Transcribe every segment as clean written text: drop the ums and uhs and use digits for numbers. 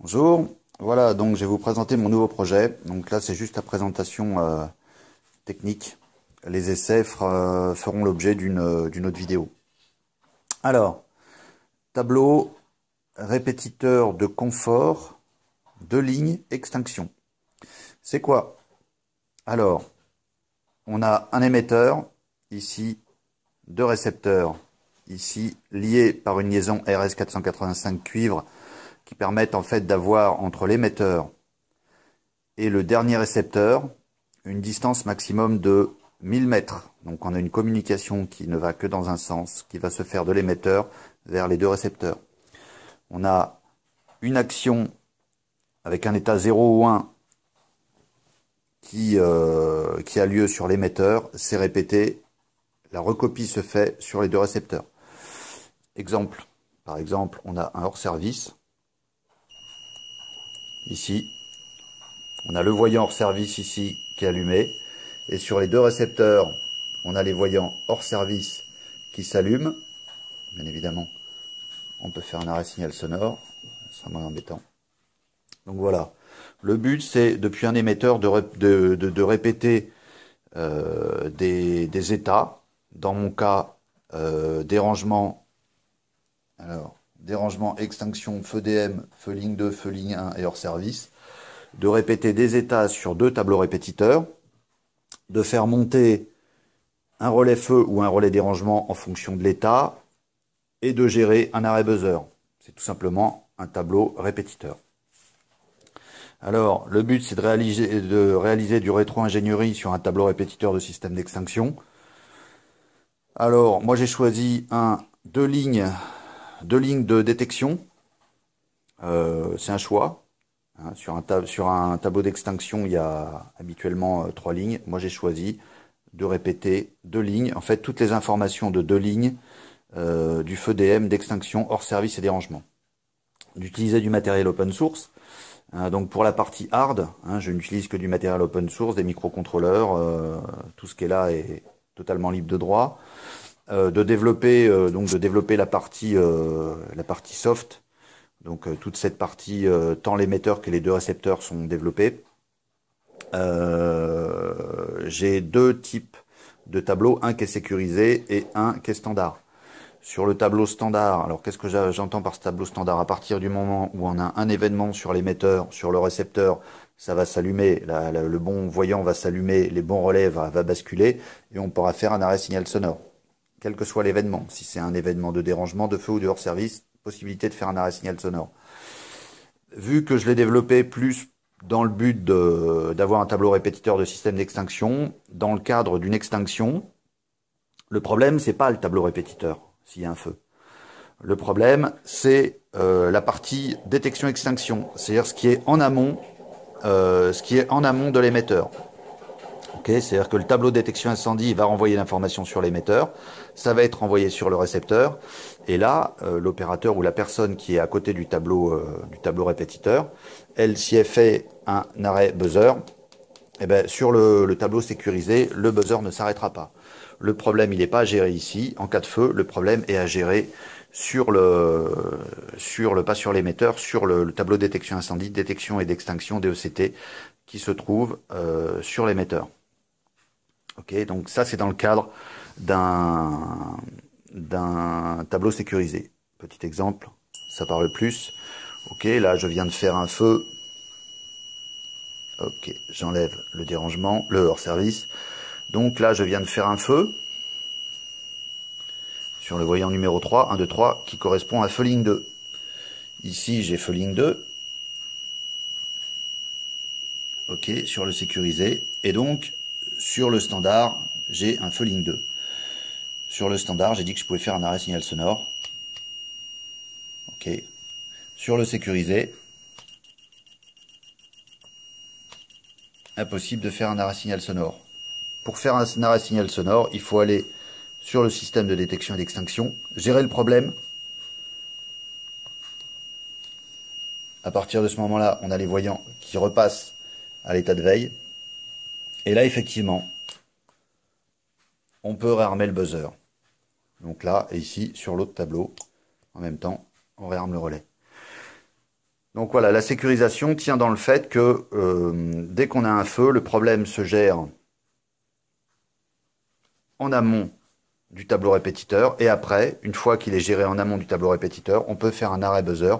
Bonjour, voilà, donc je vais vous présenter mon nouveau projet. Donc là, c'est juste la présentation technique. Les essais feront l'objet d'une autre vidéo. Alors, tableau répétiteur de confort, deux lignes, extinction. C'est quoi? Alors, on a un émetteur, ici, deux récepteurs, ici, liés par une liaison RS485 cuivre, qui permettent en fait d'avoir entre l'émetteur et le dernier récepteur une distance maximum de 1000 mètres. Donc on a une communication qui ne va que dans un sens, qui va se faire de l'émetteur vers les deux récepteurs. On a une action avec un état 0 ou 1 qui a lieu sur l'émetteur, c'est répété, la recopie se fait sur les deux récepteurs. Exemple, par exemple, on a un hors-service, ici, on a le voyant hors-service ici qui est allumé, et sur les deux récepteurs, on a les voyants hors-service qui s'allument. Bien évidemment, on peut faire un arrêt signal sonore, ce sera moins embêtant. Donc voilà, le but c'est depuis un émetteur de répéter des états. Dans mon cas, dérangement, dérangement, extinction, feu DM, feu ligne 2, feu ligne 1 et hors-service. De répéter des états sur deux tableaux répétiteurs, de faire monter un relais feu ou un relais dérangement en fonction de l'état, et de gérer un arrêt buzzer. C'est tout simplement un tableau répétiteur. Alors, le but, c'est de réaliser du rétro-ingénierie sur un tableau répétiteur de système d'extinction. Alors, moi, j'ai choisi deux lignes de détection. C'est un choix. Sur un tableau d'extinction, il y a habituellement trois lignes. Moi, j'ai choisi de répéter deux lignes. En fait, toutes les informations de deux lignes du feu DM d'extinction hors service et dérangement. D'utiliser du matériel open source. Donc pour la partie hard, je n'utilise que du matériel open source, des microcontrôleurs, tout ce qui est là est totalement libre de droit. De développer la partie soft, donc toute cette partie tant l'émetteur que les deux récepteurs sont développés. J'ai deux types de tableaux, un qui est sécurisé et un qui est standard. Sur le tableau standard, alors qu'est-ce que j'entends par ce tableau standard? À partir du moment où on a un événement sur l'émetteur, sur le récepteur, ça va s'allumer, le bon voyant va s'allumer, les bons relais va basculer, et on pourra faire un arrêt signal sonore. Quel que soit l'événement, si c'est un événement de dérangement, de feu ou de hors-service, possibilité de faire un arrêt signal sonore. Vu que je l'ai développé plus dans le but d'avoir un tableau répétiteur de système d'extinction, dans le cadre d'une extinction, le problème, c'est pas le tableau répétiteur, s'il y a un feu. Le problème, c'est la partie détection-extinction, c'est-à-dire ce qui est en amont de l'émetteur. Okay, c'est-à-dire que le tableau de détection incendie va renvoyer l'information sur l'émetteur, ça va être envoyé sur le récepteur, et là, l'opérateur ou la personne qui est à côté du tableau répétiteur, elle, si elle fait un arrêt buzzer, eh ben, sur le tableau sécurisé, le buzzer ne s'arrêtera pas. Le problème, il n'est pas à gérer ici. En cas de feu, le problème est à gérer pas sur l'émetteur, sur le tableau de détection incendie, détection et d'extinction, DECT, qui se trouve sur l'émetteur. Ok, donc ça, c'est dans le cadre d'un tableau sécurisé. Petit exemple, ça parle plus. Ok, là, je viens de faire un feu. Ok, j'enlève le dérangement, le hors-service. Donc là, je viens de faire un feu sur le voyant numéro 3, 1, 2, 3, qui correspond à feu ligne 2. Ici, j'ai feu ligne 2. Ok, sur le sécurisé. Et donc, sur le standard, j'ai un feu ligne 2. Sur le standard, j'ai dit que je pouvais faire un arrêt signal sonore. Ok. Sur le sécurisé, impossible de faire un arrêt signal sonore. Pour faire un arrêt signal sonore, il faut aller sur le système de détection et d'extinction, gérer le problème. À partir de ce moment-là, on a les voyants qui repassent à l'état de veille. Et là, effectivement, on peut réarmer le buzzer. Donc là, et ici, sur l'autre tableau, en même temps, on réarme le relais. Donc voilà, la sécurisation tient dans le fait que dès qu'on a un feu, le problème se gère en amont du tableau répétiteur. Et après, une fois qu'il est géré en amont du tableau répétiteur, on peut faire un arrêt buzzer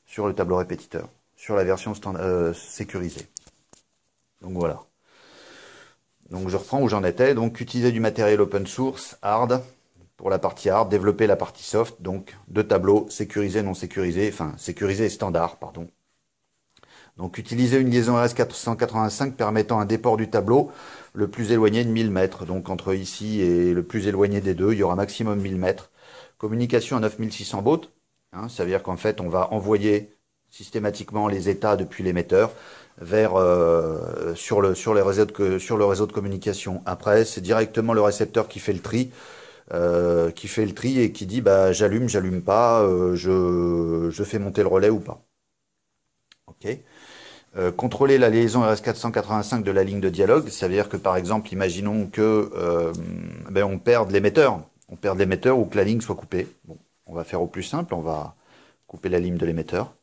sur le tableau répétiteur, sur la version sécurisée. Donc voilà. Donc je reprends où j'en étais. Donc utiliser du matériel open source, hard, pour la partie hard, développer la partie soft, donc deux tableaux sécurisés, non sécurisés, enfin sécurisés et standard, pardon. Donc utiliser une liaison RS485 permettant un déport du tableau le plus éloigné de 1000 mètres. Donc entre ici et le plus éloigné des deux, il y aura maximum 1000 mètres. Communication à 9600 baud. Ça veut dire qu'en fait, on va envoyer systématiquement les états depuis l'émetteur vers sur le réseau de communication. Après, c'est directement le récepteur qui fait le tri. Et qui dit bah j'allume pas, je fais monter le relais ou pas. Ok. Contrôler la liaison RS485 de la ligne de dialogue, ça veut dire que par exemple, imaginons que on perde l'émetteur, ou que la ligne soit coupée. Bon, on va faire au plus simple, on va couper la ligne de l'émetteur.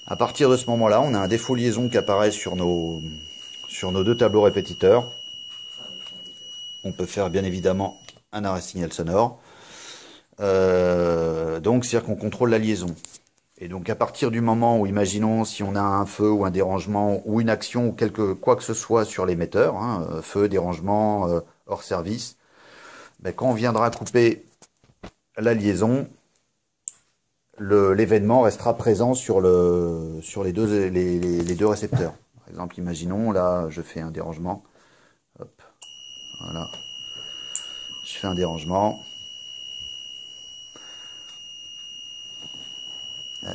À partir de ce moment-là, on a un défaut liaison qui apparaît sur nos deux tableaux répétiteurs. On peut faire bien évidemment un arrêt signal sonore. Donc, c'est-à-dire qu'on contrôle la liaison. Et donc, à partir du moment où, imaginons, si on a un feu ou un dérangement ou une action ou quoi que ce soit sur l'émetteur, feu, dérangement, hors service, quand on viendra couper la liaison, l'événement restera présent sur les deux récepteurs. Par exemple, imaginons, là, je fais un dérangement. Hop, voilà. Je fais un dérangement.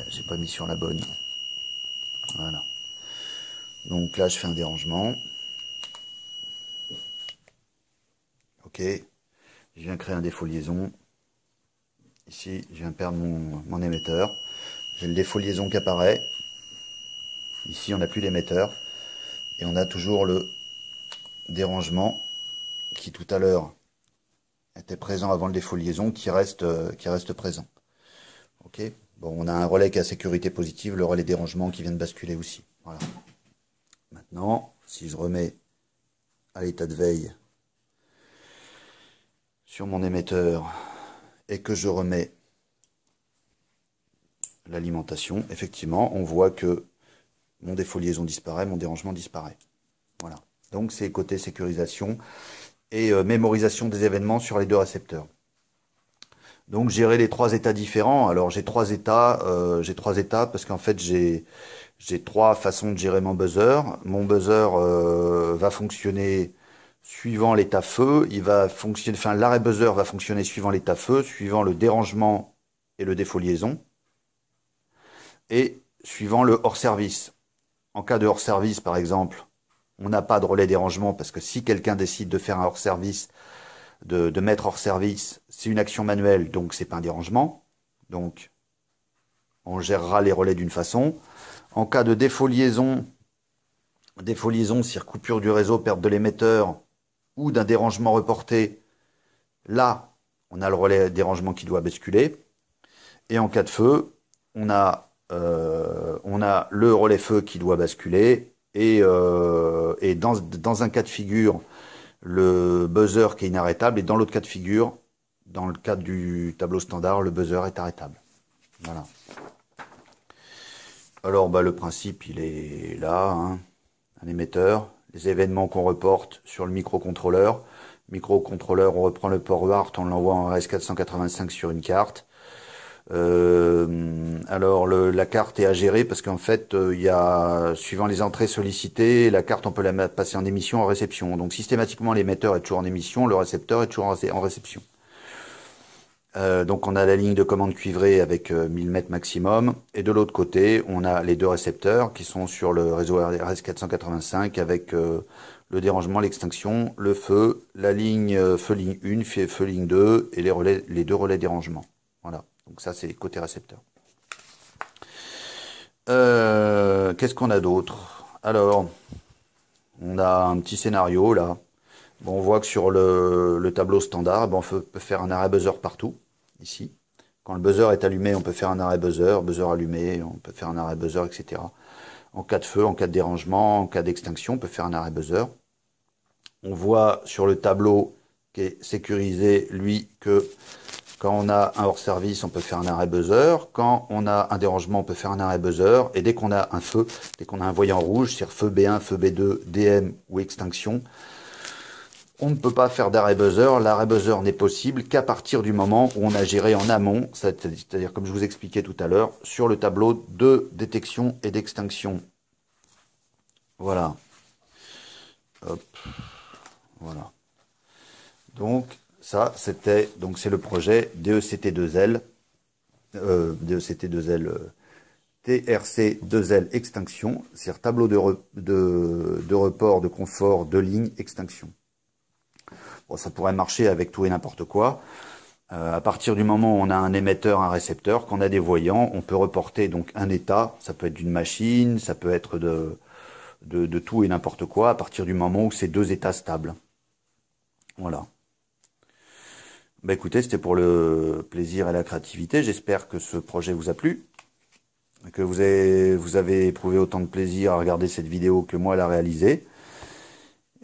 J'ai pas mis sur la bonne. Voilà. Donc là, je fais un dérangement. Ok. Je viens créer un défaut liaison. Ici, je viens perdre mon émetteur. J'ai le défaut liaison qui apparaît. Ici, on n'a plus l'émetteur. Et on a toujours le dérangement qui, tout à l'heure, était présent avant le défaut liaison, qui reste présent. Ok. Bon, on a un relais qui a sécurité positive, le relais dérangement qui vient de basculer aussi. Voilà. Maintenant, si je remets à l'état de veille sur mon émetteur et que je remets l'alimentation, effectivement, on voit que mon défaut liaison disparaît, mon dérangement disparaît. Voilà. Donc c'est côté sécurisation et mémorisation des événements sur les deux récepteurs. Donc gérer les trois états différents. Alors j'ai trois états parce qu'en fait j'ai trois façons de gérer mon buzzer. Mon buzzer va fonctionner suivant l'état feu. L'arrêt buzzer va fonctionner suivant l'état feu, suivant le dérangement et le défaut liaison, et suivant le hors service. En cas de hors service, par exemple, on n'a pas de relais dérangement parce que si quelqu'un décide de faire un hors service, de mettre hors service, c'est une action manuelle, donc c'est pas un dérangement. Donc, on gérera les relais d'une façon. En cas de défaut liaison, c'est-à-dire coupure du réseau, perte de l'émetteur ou d'un dérangement reporté, là, on a le relais dérangement qui doit basculer. Et en cas de feu, on a le relais feu qui doit basculer. Et dans un cas de figure, le buzzer qui est inarrêtable, et dans l'autre cas de figure, dans le cadre du tableau standard, le buzzer est arrêtable. Voilà. Alors le principe il est là, un émetteur, les événements qu'on reporte sur le microcontrôleur. Microcontrôleur, on reprend le port WART, on l'envoie en RS485 sur une carte. Alors la carte est à gérer parce qu'en fait il y a, suivant les entrées sollicitées, la carte on peut la passer en émission, en réception. Donc systématiquement l'émetteur est toujours en émission, le récepteur est toujours en réception. Donc on a la ligne de commande cuivrée avec 1000 mètres maximum, et de l'autre côté on a les deux récepteurs qui sont sur le réseau RS485 avec le dérangement, l'extinction, le feu, la ligne feu ligne 1, feu ligne 2 et les deux relais dérangement. Voilà. Donc ça, c'est côté récepteur. Qu'est-ce qu'on a d'autre? Alors, on a un petit scénario là. Bon, on voit que sur le tableau standard, on peut faire un arrêt buzzer partout, ici. Quand le buzzer est allumé, on peut faire un arrêt buzzer, buzzer allumé, on peut faire un arrêt buzzer, etc. En cas de feu, en cas de dérangement, en cas d'extinction, on peut faire un arrêt buzzer. On voit sur le tableau qui est sécurisé, lui, que quand on a un hors-service, on peut faire un arrêt buzzer. Quand on a un dérangement, on peut faire un arrêt buzzer. Et dès qu'on a un feu, dès qu'on a un voyant rouge, c'est-à-dire feu B1, feu B2, DM ou extinction, on ne peut pas faire d'arrêt buzzer. L'arrêt buzzer n'est possible qu'à partir du moment où on a géré en amont, c'est-à-dire comme je vous expliquais tout à l'heure, sur le tableau de détection et d'extinction. Voilà. Hop. Voilà. Donc, ça, c'est le projet DECT2L, DECT2L, TRC2L extinction, c'est-à-dire tableau de report, de confort, de ligne, extinction. Bon, ça pourrait marcher avec tout et n'importe quoi. À partir du moment où on a un émetteur, un récepteur, qu'on a des voyants, on peut reporter donc un état, ça peut être d'une machine, ça peut être de tout et n'importe quoi, à partir du moment où c'est deux états stables. Voilà. Bah écoutez, c'était pour le plaisir et la créativité. J'espère que ce projet vous a plu, que vous avez éprouvé autant de plaisir à regarder cette vidéo que moi à la réaliser.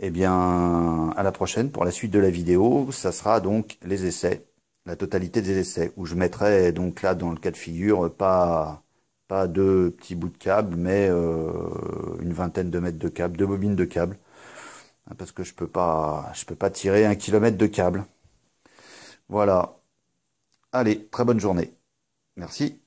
Eh bien, à la prochaine pour la suite de la vidéo. Ça sera donc les essais, la totalité des essais, où je mettrai donc là dans le cas de figure pas deux petits bouts de câble, mais une vingtaine de mètres de câble, deux bobines de câble, parce que je peux pas tirer 1 kilomètre de câble. Voilà. Allez, très bonne journée. Merci.